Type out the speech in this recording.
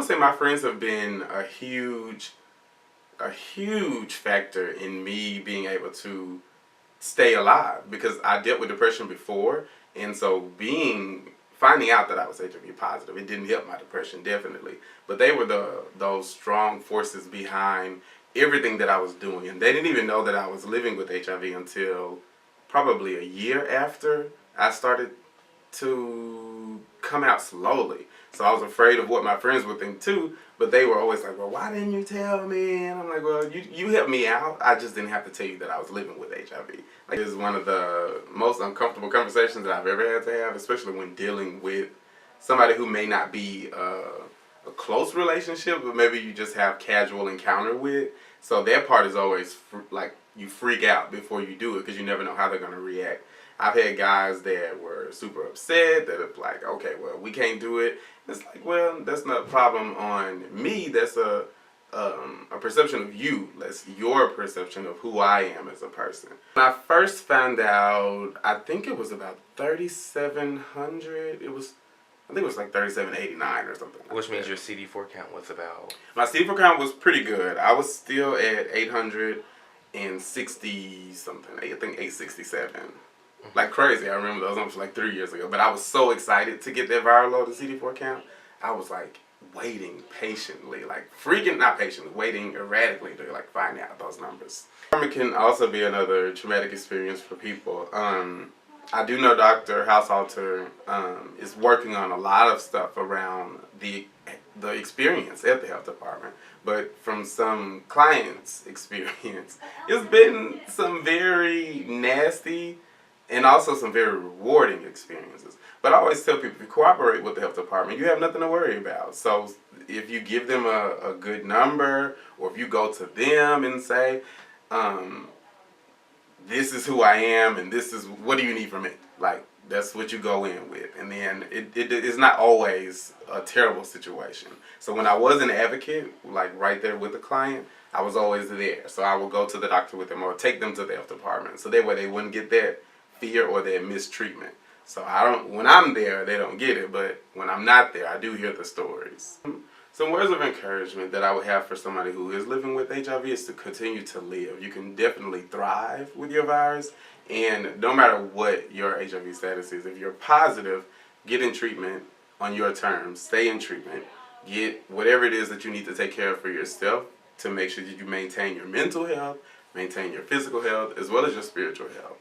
would say my friends have been a huge factor in me being able to stay alive, because I dealt with depression before, and so finding out that I was HIV positive, it didn't help my depression, definitely. But they were those strong forces behind everything that I was doing, and they didn't even know that I was living with HIV until probably a year after I started to come out slowly. So I was afraid of what my friends would think too, but they were always like, well, why didn't you tell me? And I'm like, well, you helped me out. I just didn't have to tell you that I was living with HIV. Like, it was one of the most uncomfortable conversations that I've ever had to have, especially when dealing with somebody who may not be a close relationship, but maybe you just have casual encounter with. So that part is always like, you freak out before you do it because you never know how they're going to react. I've had guys that were super upset, that are like, okay, well, we can't do it. It's like, well, that's not a problem on me. That's a perception of you. That's your perception of who I am as a person. When I first found out, I think it was about 3,700. I think it was like 3,789 or something. Which means your CD4 count was about? My CD4 count was pretty good. I was still at 860 something. I think 867. Like crazy. I remember those numbers like 3 years ago. But I was so excited to get that viral low to CD4 count. I was like waiting patiently, like not patiently, waiting erratically to like find out those numbers. It can also be another traumatic experience for people. I do know Dr. Haushalter is working on a lot of stuff around the experience at the health department. But from some clients' experience, it's been some very nasty and also some very rewarding experiences. But I always tell people, if you cooperate with the health department, you have nothing to worry about. So if you give them a good number, or if you go to them and say, this is who I am, and this is, what do you need from me? Like, that's what you go in with. And then it's not always a terrible situation. So when I was an advocate, like right there with the client, I was always there. So I would go to the doctor with them or take them to the health department. So that way they wouldn't get that fear or that mistreatment. So when I'm there, they don't get it, but when I'm not there, I do hear the stories. Some words of encouragement that I would have for somebody who is living with HIV is to continue to live. You can definitely thrive with your virus, and no matter what your HIV status is, if you're positive, get in treatment on your terms, stay in treatment, get whatever it is that you need to take care of for yourself to make sure that you maintain your mental health, maintain your physical health, as well as your spiritual health.